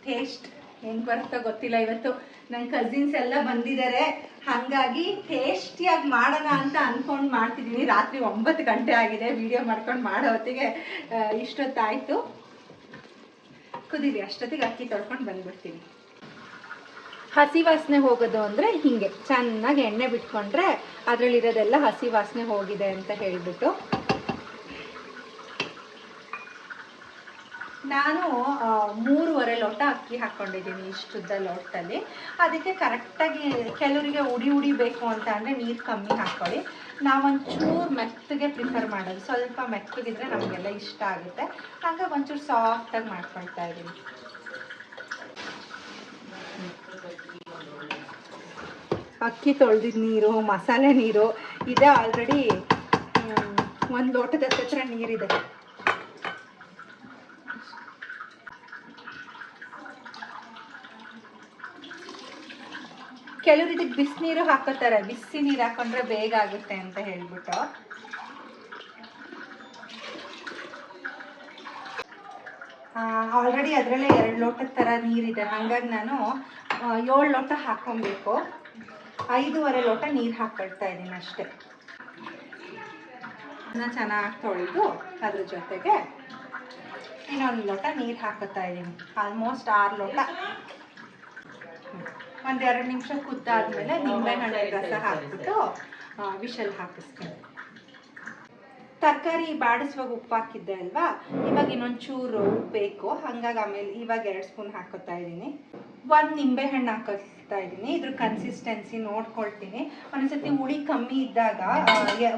Speaker 2: ಟೇಸ್ಟ್ ಹೆಂಗೆ ಬರುತ್ತೋ ಗೊತ್ತಿಲ್ಲ. ಇವತ್ತು ನನ್ನ ಕಸಿನ್ಸ್ ಎಲ್ಲ ಬಂದಿದ್ದಾರೆ, ಹಾಗಾಗಿ ಟೇಸ್ಟಿಯಾಗಿ ಮಾಡೋಣ ಅಂತ ಅಂದ್ಕೊಂಡು ಮಾಡ್ತಿದ್ದೀನಿ. ರಾತ್ರಿ 9 ಗಂಟೆ ಆಗಿದೆ, ವಿಡಿಯೋ ಮಾಡ್ಕೊಂಡು ಮಾಡೋ ಹೊತ್ತಿಗೆ ಇಷ್ಟೊತ್ತಾಯಿತು. ಕುದೀರಿ, ಅಷ್ಟೊತ್ತಿಗೆ ಅಕ್ಕಿ ತೊಳ್ಕೊಂಡು ಬಂದ್ಬಿಡ್ತೀನಿ. ಹಸಿ ವಾಸನೆ ಹೋಗೋದು ಅಂದರೆ ಹೀಗೆ ಚೆನ್ನಾಗಿ ಎಣ್ಣೆ ಬಿಟ್ಕೊಂಡ್ರೆ ಅದರಲ್ಲಿರೋದೆಲ್ಲ ಹಸಿ ವಾಸನೆ ಹೋಗಿದೆ ಅಂತ ಹೇಳಿಬಿಟ್ಟು. ನಾನು 3.5 ಲೋಟ ಅಕ್ಕಿ ಹಾಕ್ಕೊಂಡಿದ್ದೀನಿ ಇಷ್ಟುದ್ದ ಲೋಟದಲ್ಲಿ. ಅದಕ್ಕೆ ಕರೆಕ್ಟಾಗಿ ಕೆಲವರಿಗೆ ಉಡಿ ಬೇಕು ಅಂತ ಅಂದರೆ ನೀರು ಕಮ್ಮಿ ಹಾಕ್ಕೊಳ್ಳಿ. ನಾವೊಂಚೂರು ಮೆತ್ತಗೆ ಪ್ರಿಫರ್ ಮಾಡೋದು, ಸ್ವಲ್ಪ ಮೆತ್ತಗಿದ್ರೆ ನಮಗೆಲ್ಲ ಇಷ್ಟ ಆಗುತ್ತೆ. ಹಾಗಾಗಿ ಒಂಚೂರು ಸಾಫ್ಟಾಗಿ ಮಾಡ್ಕೊಳ್ತಾ ಇದ್ದೀನಿ. ಅಕ್ಕಿ ತೊಳೆದಿದ್ದ ನೀರು, ಮಸಾಲೆ ನೀರು ಇದೆ. ಆಲ್ರೆಡಿ 1 ಲೋಟದ ಹತ್ರ ನೀರಿದೆ. ಕೆಲವರು ಇದಕ್ಕೆ ಬಿಸಿನೀರು ಹಾಕೋತಾರೆ, ಬಿಸಿ ನೀರು ಹಾಕೊಂಡ್ರೆ ಬೇಗ ಆಗುತ್ತೆ ಅಂತ ಹೇಳ್ಬಿಟ್ಟು. ಆಲ್ರೆಡಿ ಅದರಲ್ಲೇ 2 ಲೋಟದ ಥರ ನೀರಿದೆ, ಹಾಗಾಗಿ ನಾನು 7 ಲೋಟ ಹಾಕ್ಕೊಬೇಕು. 5.5 ಲೋಟ ನೀರು ಹಾಕ್ಕೊಳ್ತಾ ಇದ್ದೀನಿ ಅಷ್ಟೇ. ಅದನ್ನ ಚೆನ್ನಾಗಿ ತೊಳೆದು ಅದ್ರ ಜೊತೆಗೆ ಇನ್ನೊಂದು ಲೋಟ ನೀರು ಹಾಕೋತಾ ಇದ್ದೀನಿ. ಆಲ್ಮೋಸ್ಟ್ 6 ಲೋಟ. 1-2 ನಿಮಿಷ ಕುದ್ದಾದ್ಮೇಲೆ ನಿಂಬೆಹಣ್ಣಿನ ರಸ ಹಾಕ್ಬಿಟ್ಟು ವಿಷಲ್ ಹಾಕಿಸ್ತೀನಿ. ತರಕಾರಿ ಬಾಡಿಸುವಾಗ ಉಪ್ಪು ಹಾಕಿದ್ದೆ ಅಲ್ವಾ, ಇವಾಗ ಇನ್ನೊಂಚೂರು ಉಪ್ಪು ಬೇಕು, ಹಾಗಾಗಿ ಆಮೇಲೆ ಇವಾಗ 2 ಸ್ಪೂನ್ ಹಾಕೋತಾ ಇದ್ದೀನಿ. 1 ನಿಂಬೆಹಣ್ಣು ಹಾಕೋತಾ ಇದ್ದೀನಿ. ಇದ್ರ ಕನ್ಸಿಸ್ಟೆನ್ಸಿ ನೋಡ್ಕೊಳ್ತೀನಿ. ಒಂದ್ಸತಿ ಹುಳಿ ಕಮ್ಮಿ ಇದ್ದಾಗ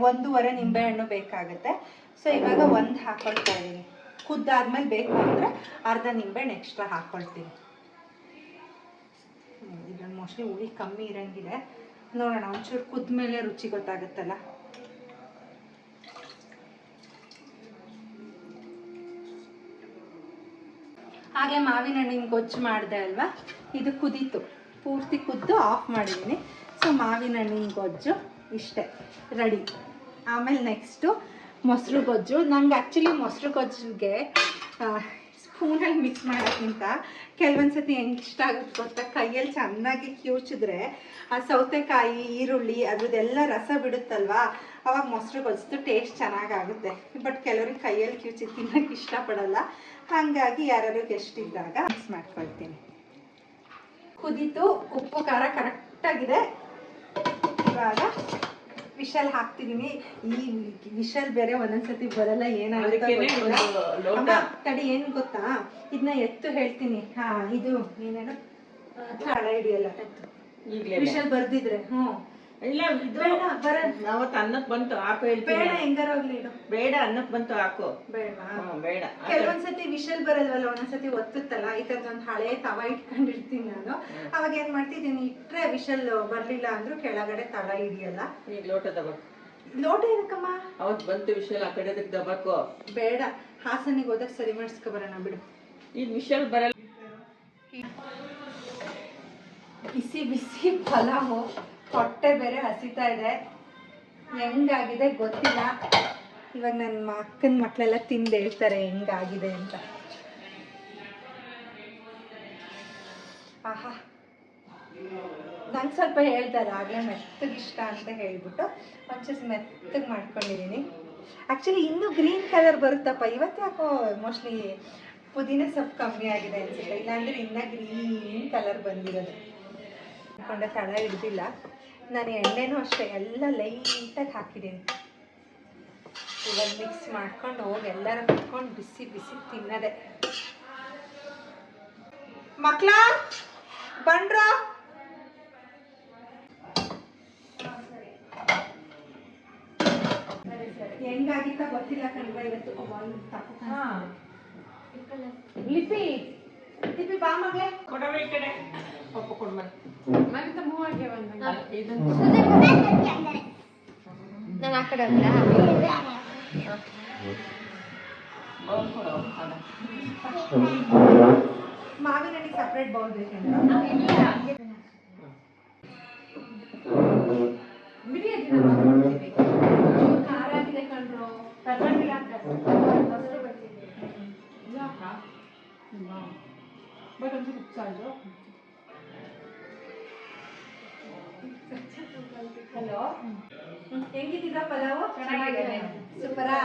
Speaker 2: 1.5 ನಿಂಬೆಹಣ್ಣು ಬೇಕಾಗುತ್ತೆ. ಸೊ ಇವಾಗ 1 ಹಾಕೊಳ್ತಾ ಇದ್ದೀನಿ. ಕುದ್ದಾದ್ಮೇಲೆ ಬೇಕು ಅಂದರೆ ಅರ್ಧ ನಿಂಬೆಹಣ್ಣು ಎಕ್ಸ್ಟ್ರಾ ಹಾಕ್ಕೊಳ್ತೀನಿ. ಇದ್ರಲ್ಲಿ ಮೋಸ್ಟ್ಲಿ ಹುಳಿ ಕಮ್ಮಿ ಇರೋಂಗಿದೆ, ನೋಡೋಣ. ಒಂಚೂರು ಕುದ್ಮೇಲೆ ರುಚಿ ಗೊತ್ತಾಗುತ್ತಲ್ಲ. ಹಾಗೆ ಮಾವಿನ ಹಣ್ಣಿನ ಗೊಜ್ಜು ಮಾಡಿದೆ ಅಲ್ವಾ, ಇದು ಕುದೀತು, ಪೂರ್ತಿ ಕುದ್ದು ಆಫ್ ಮಾಡಿದ್ದೀನಿ. ಸೊ ಮಾವಿನ ಹಣ್ಣಿನ ಗೊಜ್ಜು ಇಷ್ಟೇ ರೆಡಿ. ಆಮೇಲೆ ನೆಕ್ಸ್ಟು ಮೊಸರು ಗೊಜ್ಜು. ನಂಗೆ ಆ್ಯಕ್ಚುಲಿ ಮೊಸರು ಗೊಜ್ಜಿಗೆ ಸ್ಪೂನಲ್ಲಿ ಮಿಕ್ಸ್ ಮಾಡೋಕ್ಕಿಂತ ಕೆಲವೊಂದ್ಸತಿ ಹೆಂಗೆ ಇಷ್ಟ ಆಗುತ್ತೆ ಗೊತ್ತಾ, ಕೈಯಲ್ಲಿ ಚೆನ್ನಾಗಿ ಕಿವುಚಿದ್ರೆ ಆ ಸೌತೆಕಾಯಿ ಈರುಳ್ಳಿ ಅದ್ರದ್ದೆಲ್ಲ ರಸ ಬಿಡುತ್ತಲ್ವಾ, ಅವಾಗ ಮೊಸರು ಗೊಜ್ಜು ಟೇಸ್ಟ್ ಚೆನ್ನಾಗಾಗುತ್ತೆ. ಬಟ್ ಕೆಲವ್ರಿಗೆ ಕೈಯಲ್ಲಿ ಕಿವುಚಿ ತಿನ್ನೋಕ್ಕೆ ಇಷ್ಟಪಡಲ್ಲ, ಹಾಗಾಗಿ ಯಾರು ಗೆಸ್ಟ್ ಇದ್ದಾಗ ಮಿಕ್ಸ್ ಮಾಡ್ಕೊಳ್ತೀನಿ. ಕುದೀತು, ಉಪ್ಪು ಖಾರ ಕರೆಕ್ಟಾಗಿದೆ. ಇವಾಗ ವಿಷಲ್ ಹಾಕ್ತಿದೀನಿ. ಈ ವಿಷಲ್ ಬೇರೆ ಒಂದೊಂದ್ಸತಿ ಬರಲ್ಲ, ಏನಾಗುತ್ತೆ ತಡಿ. ಏನ್ ಗೊತ್ತಾ, ಇದನ್ನ ಎತ್ತು ಹೇಳ್ತೀನಿ. ಇದು ಏನೇನು ತಳ ಹಿಡಿಯಲ್ಲ ವಿಷಲ್ ಬರ್ದಿದ್ರೆ.
Speaker 3: ಇಲ್ಲ
Speaker 2: ಬೇಡ ಬರ,
Speaker 3: ಅವತ್ತು ಅನ್ನಕ್ಕೆ ಬಂತು ಹಾಕು ಹೇಳ್ತೀನಿ.
Speaker 2: ಬೇಡ ಹೆಂಗಾರ ಹೋಗ್ಲಿ ಇಡು.
Speaker 3: ಬೇಡ ಅನ್ನಕ್ಕೆ ಬಂತು ಹಾಕು.
Speaker 2: ಬೇಡ
Speaker 3: ಬೇಡ.
Speaker 2: ಕೆಲವೊಂದ್ಸತಿ ವಿಷಲ್ ಬರಲ್ವಲ್ಲ, ಒಂದೊಂದ್ಸತಿ ಒತ್ತುತ್ತಲ್ಲ. ಈ ತರದ ಒಂದು ಹಳೆ ತವ ಇಟ್ಕೊಂಡಿರ್ತೀನಿ ನಾನು. ಅವಾಗ ಏನ್ ಮಾಡ್ತಿದ್ದೀನಿ, ಇಟ್ರೆ ವಿಷಲ್ ಬರ್ಲಿಲ್ಲ ಅಂದ್ರೂ ಕೆಳಗಡೆ ತಳ ಹಿಡಿಯಲ್ಲ.
Speaker 3: ಈಗ ಲೋಟ ದಬಾಕು.
Speaker 2: ಲೋಟ ಏನಕ್ಕಮ್ಮ?
Speaker 3: ಅವತ್ತು ಬಂತು ವಿಷಲ್ ಆ ಕಡೆ ದಬಾಕು.
Speaker 2: ಬೇಡ, ಹಾಸನಿಗೆ ಹೋದಾಗ ಸರಿ ಮಾಡಿಸ್ಕೊ ಬರೋಣ ಬಿಡು.
Speaker 3: ಈಗ ವಿಷಲ್ ಬರಲ್ಲ.
Speaker 2: ಬಿಸಿ ಬಿಸಿ ಪಲಾವು, ಹೊಟ್ಟೆ ಬೇರೆ ಹಸಿತಾ ಇದೆ. ಹೆಂಗಾಗಿದೆ ಗೊತ್ತಿಲ್ಲ. ಇವಾಗ ನನ್ನ ಅಕ್ಕನ ಮಕ್ಕಳೆಲ್ಲ ತಿಂದು ಹೇಳ್ತಾರೆ ಹೆಂಗಾಗಿದೆ ಅಂತ. ಆಹಾ, ನಂಗೆ ಸ್ವಲ್ಪ ಹೇಳ್ತಾರೆ ಆಗಲೇ ಮೆತ್ತಗಿಷ್ಟ ಅಂತ ಹೇಳ್ಬಿಟ್ಟು ಒಂಚೂರು ಮೆತ್ತಗೆ ಮಾಡ್ಕೊಂಡಿದ್ದೀನಿ. ಆ್ಯಕ್ಚುಲಿ ಇನ್ನೂ ಗ್ರೀನ್ ಕಲರ್ ಬರುತ್ತಪ್ಪ. ಇವತ್ತು ಯಾಕೋ ಮೋಸ್ಟ್ಲಿ ಪುದೀನ ಸೊಪ್ಪು ಕಮ್ಮಿ ಆಗಿದೆ ಅನಿಸುತ್ತೆ, ಇಲ್ಲಾಂದರೆ ಇನ್ನೂ ಗ್ರೀನ್ ಕಲರ್ ಬಂದಿರೋದು. ಕೊಂಡ ತಳ ಹಿಡ್ದಿಲ್ಲ. ನಾನು ಎಣ್ಣೆನೂ ಅಷ್ಟೇ ಎಲ್ಲ ಲೈಟಾಗಿ ಹಾಕಿದ್ದೀನಿ. ಇವಾಗ ಮಿಕ್ಸ್ ಮಾಡ್ಕೊಂಡು ಹೋಗಿ ಎಲ್ಲರೂ ಕುತ್ಕೊಂಡು ಬಿಸಿ ಬಿಸಿ ತಿನ್ನೋದೆ. ಮಕ್ಳ ಬಂಡ್ರ, ಹೆಂಗಾಗಿತ್ತ ಗೊತ್ತಿಲ್ಲ ಕಣ್ರ ಇವತ್ತು. ಲಿಪಿ ಲಿಪಿ ಬಾ ಮಗಳೇ.
Speaker 3: ಕೊಡವೆ ಈ ಕಡೆ ಪಪ್ಪ ಕೊಡು ಮನೆ.
Speaker 4: ನಾನು ಆ ಕಡೆ
Speaker 2: ಮಾವಿನ ಹಣ್ಣಿಗೆ ಸಪ್ರೇಟ್ ಬೌಲ್ ಬೇಕಂದ್ರೆ ಖಾರ ಆಗಿದೆ ಕಣ್ರು. ಪರವಾಗಿಲ್ಲ ಬಟ್ ಒಂಚೂರು ಉಪ್ಸಾರು. ಹಲೋ, ಹೆಂಗಿದ್ದೀರಾ ಪಲಾವು? ಚೆನ್ನಾಗಿದೆ. ಸೂಪರಾ?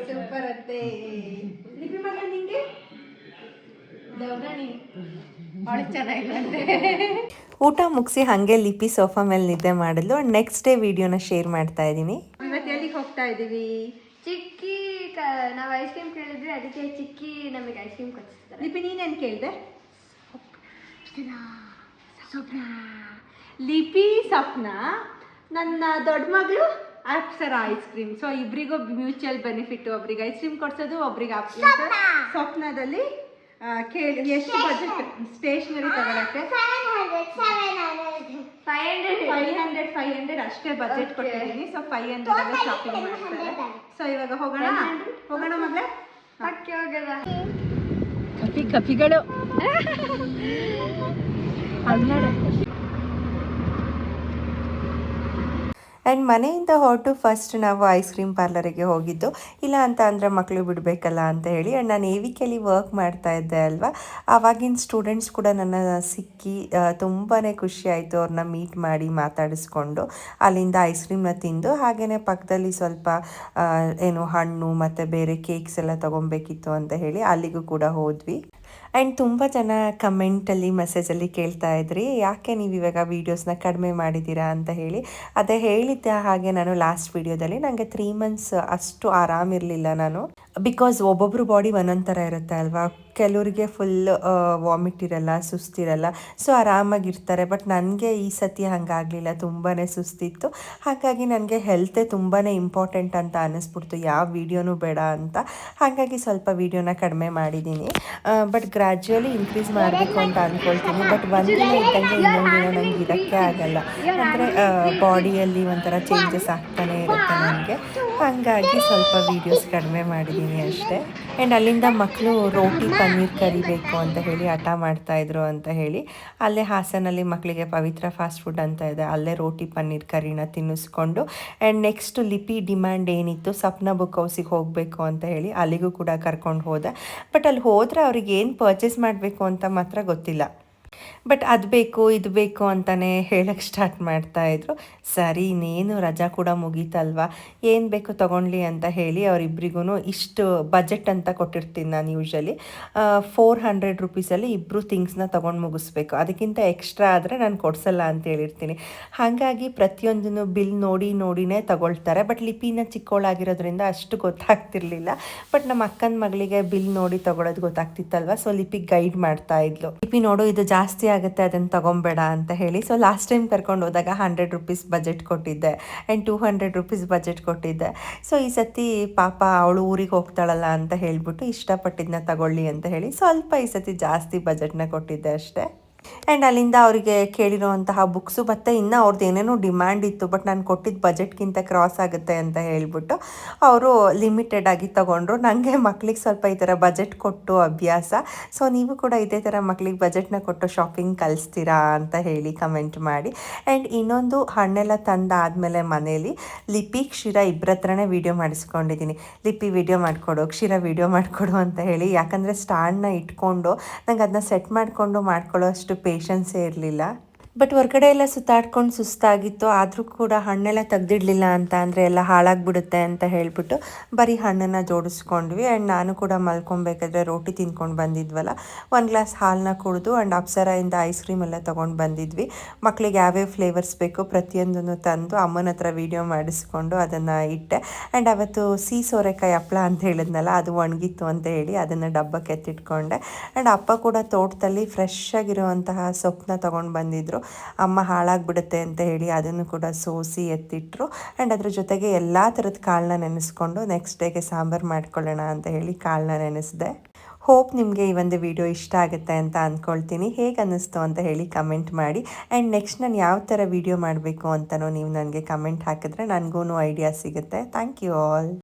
Speaker 2: ಸೂಪರ್ ಅಂತೆ. ಲಿಪಿ ಮಗ ನಿಂಗೆ
Speaker 1: ಊಟ ಮುಗಿಸಿ ಹಾಗೆ ಲಿಪಿ ಸೋಫಾ ಮೇಲೆ ನಿದ್ದೆ ಮಾಡಿದ್ಲು. ನೆಕ್ಸ್ಟ್ ಡೇ ವಿಡಿಯೋನ ಶೇರ್ ಮಾಡ್ತಾ ಇದ್ದೀನಿ.
Speaker 2: ಇವತ್ತು ಎಲ್ಲಿಗೆ ಹೋಗ್ತಾ ಇದ್ದೀವಿ?
Speaker 4: ಚಿಕ್ಕಿ ನಾವು ಐಸ್ ಕ್ರೀಮ್ ಕೇಳಿದ್ರೆ ಅದಕ್ಕೆ ಚಿಕ್ಕಿ ನಮಗೆ ಐಸ್ ಕ್ರೀಮ್ ಕೊಡಿಸ್ತಾರೆ.
Speaker 2: ಲಿಪಿ ನೀನೇನು ಕೇಳಿದೆ? ಲಿಪಿ ಸ್ವಪ್ನ, ನನ್ನ ದೊಡ್ಡ ಮಗಳು ಅಪ್ಸರ ಐಸ್ ಕ್ರೀಮ್. ಸೊ ಇಬ್ಬರಿಗೂ ಮ್ಯೂಚುವಲ್ ಬೆನಿಫಿಟ್. ಒಬ್ರಿಗೆ ಐಸ್ ಕ್ರೀಮ್ ಕೊಡ್ಸೋದು, ಒಬ್ರಿಗೆ ಸ್ವಪ್ನದಲ್ಲಿ ಕೇಳಿ ಎಷ್ಟು ಬಜೆಟ್ ಸ್ಟೇಷನರಿ ತಗೊಳಕ್ಕೆ? 500 ಅಷ್ಟೇ ಬಜೆಟ್ ಕೊಟ್ಟಿದ್ದೀನಿ. ಸೊ 500 ಶಾಪಿಂಗ್ ಮಾಡ್ತಾರೆ. ಸೊ ಇವಾಗ ಹೋಗೋಣ ಮಗಳೇ. ಕಪಿಗಳು
Speaker 1: ಆ್ಯಂಡ್ ಮನೆಯಿಂದ ಹೊರಟು ಫಸ್ಟ್ ನಾವು ಐಸ್ ಕ್ರೀಮ್ ಪಾರ್ಲರಿಗೆ ಹೋಗಿದ್ದು. ಇಲ್ಲ ಅಂತ ಅಂದರೆ ಮಕ್ಕಳು ಬಿಡಬೇಕಲ್ಲ ಅಂತ ಹೇಳಿ. ಆ್ಯಂಡ್ ನಾನು ಏವಿಕೆಯಲ್ಲಿ ವರ್ಕ್ ಮಾಡ್ತಾ ಇದ್ದೆ ಅಲ್ವಾ, ಆವಾಗಿನ ಸ್ಟೂಡೆಂಟ್ಸ್ ಕೂಡ ನನ್ನ ಸಿಕ್ಕಿ ತುಂಬಾ ಖುಷಿ ಆಯಿತು. ಅವ್ರನ್ನ ಮೀಟ್ ಮಾಡಿ ಮಾತಾಡಿಸ್ಕೊಂಡು ಅಲ್ಲಿಂದ ಐಸ್ ಕ್ರೀಮ್ನ ತಿಂದು, ಹಾಗೆಯೇ ಪಕ್ಕದಲ್ಲಿ ಸ್ವಲ್ಪ ಏನು ಹಣ್ಣು ಮತ್ತು ಬೇರೆ ಕೇಕ್ಸ್ ಎಲ್ಲ ತೊಗೊಬೇಕಿತ್ತು ಅಂತ ಹೇಳಿ ಅಲ್ಲಿಗೂ ಕೂಡ ಹೋದ್ವಿ. ಆ್ಯಂಡ್ ತುಂಬ ಜನ ಕಮೆಂಟಲ್ಲಿ ಮೆಸೇಜಲ್ಲಿ ಕೇಳ್ತಾ ಇದ್ರಿ, ಯಾಕೆ ನೀವು ಇವಾಗ ವೀಡಿಯೋಸ್ನ ಕಡಿಮೆ ಮಾಡಿದ್ದೀರಾ ಅಂತ ಹೇಳಿ. ಅದೇ ಹೇಳಿದ್ದೆ ಹಾಗೆ ನಾನು ಲಾಸ್ಟ್ ವೀಡಿಯೋದಲ್ಲಿ, ನನಗೆ 3 months ಅಷ್ಟು ಆರಾಮಿರಲಿಲ್ಲ ನಾನು. ಬಿಕಾಸ್ ಒಬ್ಬೊಬ್ಬರು ಬಾಡಿ ಒಂದೊಂದು ಥರ ಇರುತ್ತೆ ಅಲ್ವಾ. ಕೆಲವರಿಗೆ ಫುಲ್ ವಾಮಿಟ್ ಇರಲ್ಲ, ಸುಸ್ತಿರಲ್ಲ, ಸೊ ಆರಾಮಾಗಿರ್ತಾರೆ. ಬಟ್ ನನಗೆ ಈ ಸತಿ ಹಾಗಾಗಲಿಲ್ಲ, ತುಂಬಾ ಸುಸ್ತಿತ್ತು. ಹಾಗಾಗಿ ನನಗೆ ಹೆಲ್ತೇ ತುಂಬಾ ಇಂಪಾರ್ಟೆಂಟ್ ಅಂತ ಅನ್ನಿಸ್ಬಿಡ್ತು, ಯಾವ ವೀಡಿಯೋನೂ ಬೇಡ ಅಂತ. ಹಾಗಾಗಿ ಸ್ವಲ್ಪ ವೀಡಿಯೋನ ಕಡಿಮೆ ಮಾಡಿದ್ದೀನಿ. ಬಟ್ ಗ್ರ್ಯಾಜುಯಲಿ ಇನ್ಕ್ರೀಸ್ ಮಾಡಬೇಕು ಅಂತ ಅಂದ್ಕೊಳ್ತೀನಿ. ಬಟ್ ಒಂದಿನ ಇದ್ದಂಗೆ ಇನ್ನೊಂದು ದಿನ ನನಗೆ ಇರೋಕ್ಕೆ ಆಗಲ್ಲ. ಅಂದರೆ ಬಾಡಿಯಲ್ಲಿ ಒಂಥರ ಚೇಂಜಸ್ ಆಗ್ತಾನೆ ಇರುತ್ತೆ ನನಗೆ. ಹಾಗಾಗಿ ಸ್ವಲ್ಪ ವೀಡಿಯೋಸ್ ಕಡಿಮೆ ಮಾಡಿದ್ದೀನಿ ಅಷ್ಟೇ. ಆ್ಯಂಡ್ ಅಲ್ಲಿಂದ ಮಕ್ಕಳು ರೋಟಿ ಪನ್ನೀರ್ ಕರಿ ಬೇಕು ಅಂತ ಹೇಳಿ ಹಠ ಮಾಡ್ತಾಯಿದ್ರು ಅಂತ ಹೇಳಿ ಅಲ್ಲೇ ಹಾಸನಲ್ಲಿ ಮಕ್ಕಳಿಗೆ ಪವಿತ್ರ ಫಾಸ್ಟ್ ಫುಡ್ ಅಂತ ಇದೆ, ಅಲ್ಲೇ ರೋಟಿ ಪನ್ನೀರ್ ಕರಿನ ತಿನ್ನಿಸ್ಕೊಂಡು ಆ್ಯಂಡ್ ನೆಕ್ಸ್ಟ್ ಲಿಪಿ ಡಿಮ್ಯಾಂಡ್ ಏನಿತ್ತು ಸಪ್ನ ಬುಕ್ ಹೌಸಿಗೆ ಹೋಗಬೇಕು ಅಂತ ಹೇಳಿ ಅಲ್ಲಿಗೂ ಕೂಡ ಕರ್ಕೊಂಡು ಹೋದೆ. ಬಟ್ ಅಲ್ಲಿ ಹೋದರೆ ಅವ್ರಿಗೆ ಏನು ಪರ್ಚೇಸ್ ಮಾಡಬೇಕು ಅಂತ ಮಾತ್ರ ಗೊತ್ತಿಲ್ಲ. ಬಟ್ ಅದು ಬೇಕು ಇದು ಬೇಕು ಅಂತಲೇ ಹೇಳಕ್ಕೆ ಸ್ಟಾರ್ಟ್ ಮಾಡ್ತಾಯಿದ್ರು. ಸರಿ ಇನ್ನೇನು ರಜಾ ಕೂಡ ಮುಗೀತಲ್ವ, ಏನು ಬೇಕು ತೊಗೊಳ್ಲಿ ಅಂತ ಹೇಳಿ ಅವರಿಬ್ರಿಗೂ ಇಷ್ಟು ಬಜೆಟ್ ಅಂತ ಕೊಟ್ಟಿರ್ತೀನಿ ನಾನು ಯೂಶ್ವಲಿ 400 ರುಪೀಸಲ್ಲಿ ಇಬ್ಬರು ಥಿಂಗ್ಸ್ನ ತೊಗೊಂಡು ಮುಗಿಸ್ಬೇಕು, ಅದಕ್ಕಿಂತ ಎಕ್ಸ್ಟ್ರಾ ಆದರೆ ನಾನು ಕೊಡಿಸಲ್ಲ ಅಂತ ಹೇಳಿರ್ತೀನಿ. ಹಾಗಾಗಿ ಪ್ರತಿಯೊಂದನ್ನು ಬಿಲ್ ನೋಡಿನೇ ತಗೊಳ್ತಾರೆ. ಬಟ್ ಲಿಪಿನ ಚಿಕ್ಕವಳಾಗಿರೋದ್ರಿಂದ ಅಷ್ಟು ಗೊತ್ತಾಗ್ತಿರ್ಲಿಲ್ಲ. ಬಟ್ ನಮ್ಮ ಅಕ್ಕನ ಮಗಳಿಗೆ ಬಿಲ್ ನೋಡಿ ತೊಗೊಳೋದು ಗೊತ್ತಾಗ್ತಿತ್ತಲ್ವ, ಸೊ ಲಿಪಿಗೆ ಗೈಡ್ ಮಾಡ್ತಾ ಇದ್ಲು. ಲಿಪಿ ನೋಡು ಇದು ಜಾಸ್ತಿ ಆಗುತ್ತೆ ಅದನ್ನು ತೊಗೊಬೇಡ ಅಂತ ಹೇಳಿ. ಸೊ ಲಾಸ್ಟ್ ಟೈಮ್ ಕರ್ಕೊಂಡು ಹೋದಾಗ 100 ರುಪೀಸ್ ಬಜೆಟ್ ಕೊಟ್ಟಿದ್ದೆ ಆ್ಯಂಡ್ 200 ರುಪೀಸ್ ಬಜೆಟ್ ಕೊಟ್ಟಿದ್ದೆ. ಸೊ ಈ ಸತಿ ಪಾಪ ಅವಳು ಊರಿಗೆ ಹೋಗ್ತಾಳಲ್ಲ ಅಂತ ಹೇಳಿಬಿಟ್ಟು ಇಷ್ಟಪಟ್ಟಿದ್ದನ್ನ ತಗೊಳ್ಳಿ ಅಂತ ಹೇಳಿ ಸ್ವಲ್ಪ ಈ ಸತಿ ಜಾಸ್ತಿ ಬಜೆಟ್ನ ಕೊಟ್ಟಿದ್ದೆ ಅಷ್ಟೇ. ಆ್ಯಂಡ್ ಅಲ್ಲಿಂದ ಅವರಿಗೆ ಕೇಳಿರೋವಂತಹ ಬುಕ್ಸು ಮತ್ತು ಇನ್ನೂ ಅವ್ರದ್ದು ಏನೇನೋ ಡಿಮ್ಯಾಂಡ್ ಇತ್ತು, ಬಟ್ ನಾನು ಕೊಟ್ಟಿದ್ದ ಬಜೆಟ್ಗಿಂತ ಕ್ರಾಸ್ ಆಗುತ್ತೆ ಅಂತ ಹೇಳಿಬಿಟ್ಟು ಅವರು ಲಿಮಿಟೆಡ್ ಆಗಿ ತೊಗೊಂಡ್ರು. ನನಗೆ ಮಕ್ಳಿಗೆ ಸ್ವಲ್ಪ ಈ ಥರ ಬಜೆಟ್ ಕೊಟ್ಟು ಅಭ್ಯಾಸ. ಸೊ ನೀವು ಕೂಡ ಇದೇ ಥರ ಮಕ್ಳಿಗೆ ಬಜೆಟ್ನ ಕೊಟ್ಟು ಶಾಪಿಂಗ್ ಕಲಿಸ್ತೀರಾ ಅಂತ ಹೇಳಿ ಕಮೆಂಟ್ ಮಾಡಿ. ಆ್ಯಂಡ್ ಇನ್ನೊಂದು ಹಣ್ಣೆಲ್ಲ ತಂದಾದಮೇಲೆ ಮನೇಲಿ ಲಿಪಿ ಕ್ಷೀರ ಇಬ್ಬರ ಹತ್ರನೇ ವೀಡಿಯೋ ಮಾಡಿಸ್ಕೊಂಡಿದ್ದೀನಿ. ಲಿಪಿ ವೀಡಿಯೋ ಮಾಡಿಕೊಡು, ಕ್ಷೀರ ವೀಡಿಯೋ ಮಾಡಿಕೊಡು ಅಂತ ಹೇಳಿ. ಯಾಕಂದರೆ ಸ್ಟ್ಯಾಂಡ್ನ ಇಟ್ಕೊಂಡು ನಂಗೆ ಅದನ್ನ ಸೆಟ್ ಮಾಡಿಕೊಂಡು ಮಾಡ್ಕೊಳ್ಳೋ ಅಷ್ಟು ಪೇಷನ್ಸೇ ಇರಲಿಲ್ಲ. ಬಟ್ ಹೊರಗಡೆ ಎಲ್ಲ ಸುತ್ತಾಡ್ಕೊಂಡು ಸುಸ್ತಾಗಿತ್ತು, ಆದರೂ ಕೂಡ ಹಣ್ಣೆಲ್ಲ ತೆಗ್ದಿಡ್ಲಿಲ್ಲ ಅಂತ ಅಂದರೆ ಎಲ್ಲ ಹಾಳಾಗಿಬಿಡುತ್ತೆ ಅಂತ ಹೇಳಿಬಿಟ್ಟು ಬರೀ ಹಣ್ಣನ್ನು ಜೋಡಿಸ್ಕೊಂಡ್ವಿ. ಆ್ಯಂಡ್ ನಾನು ಕೂಡ ಮಲ್ಕೊಬೇಕಾದ್ರೆ ರೋಟಿ ತಿನ್ಕೊಂಡು ಬಂದಿದ್ವಲ್ಲ, 1 ಗ್ಲಾಸ್ ಹಾಲನ್ನ ಕುಡಿದು ಆ್ಯಂಡ್ ಅಪ್ಸರಾಯಿಂದ ಐಸ್ ಕ್ರೀಮ್ ಎಲ್ಲ ತೊಗೊಂಡು ಬಂದಿದ್ವಿ. ಮಕ್ಕಳಿಗೆ ಯಾವ್ಯಾವ ಫ್ಲೇವರ್ಸ್ ಬೇಕು ಪ್ರತಿಯೊಂದನ್ನು ತಂದು ಅಮ್ಮನ ಹತ್ರ ವೀಡಿಯೋ ಮಾಡಿಸ್ಕೊಂಡು ಅದನ್ನು ಇಟ್ಟೆ. ಆ್ಯಂಡ್ ಅವತ್ತು ಸೋರೆಕಾಯಿ ಹಪ್ಪಳ ಅಂತ ಹೇಳಿದ್ನಲ್ಲ, ಅದು ಒಣಗಿತ್ತು ಅಂತ ಹೇಳಿ ಅದನ್ನು ಡಬ್ಬಕ್ಕೆ ಎತ್ತಿಟ್ಕೊಂಡೆ. ಆ್ಯಂಡ್ ಅಪ್ಪ ಕೂಡ ತೋಟದಲ್ಲಿ ಫ್ರೆಶ್ ಆಗಿರುವಂತಹ ಸೊಪ್ಪನ್ನ ತೊಗೊಂಡು ಬಂದಿದ್ದರು. ಅಮ್ಮ ಹಾಳಾಗಿಬಿಡುತ್ತೆ ಅಂತ ಹೇಳಿ ಅದನ್ನು ಕೂಡ ಸೋಸಿ ಎತ್ತಿಟ್ರು. ಆ್ಯಂಡ್ ಅದ್ರ ಜೊತೆಗೆ ಎಲ್ಲ ಥರದ ಕಾಳನ್ನ ನೆನೆಸ್ಕೊಂಡು ನೆಕ್ಸ್ಟ್ ಡೇಗೆ ಸಾಂಬಾರು ಮಾಡ್ಕೊಳ್ಳೋಣ ಅಂತ ಹೇಳಿ ಕಾಳನ್ನ ನೆನೆಸಿದೆ. ಹೋಪ್ ನಿಮಗೆ ಈ ಒಂದು ವಿಡಿಯೋ ಇಷ್ಟ ಆಗುತ್ತೆ ಅಂತ ಅಂದ್ಕೊಳ್ತೀನಿ. ಹೇಗೆ ಅನ್ನಿಸ್ತು ಅಂತ ಹೇಳಿ ಕಮೆಂಟ್ ಮಾಡಿ. ಆ್ಯಂಡ್ ನೆಕ್ಸ್ಟ್ ನಾನು ಯಾವ ಥರ ವಿಡಿಯೋ ಮಾಡಬೇಕು ಅಂತಲೂ ನೀವು ನನಗೆ ಕಮೆಂಟ್ ಹಾಕಿದ್ರೆ ನನಗೂ ಐಡಿಯಾ ಸಿಗುತ್ತೆ. Thank you all.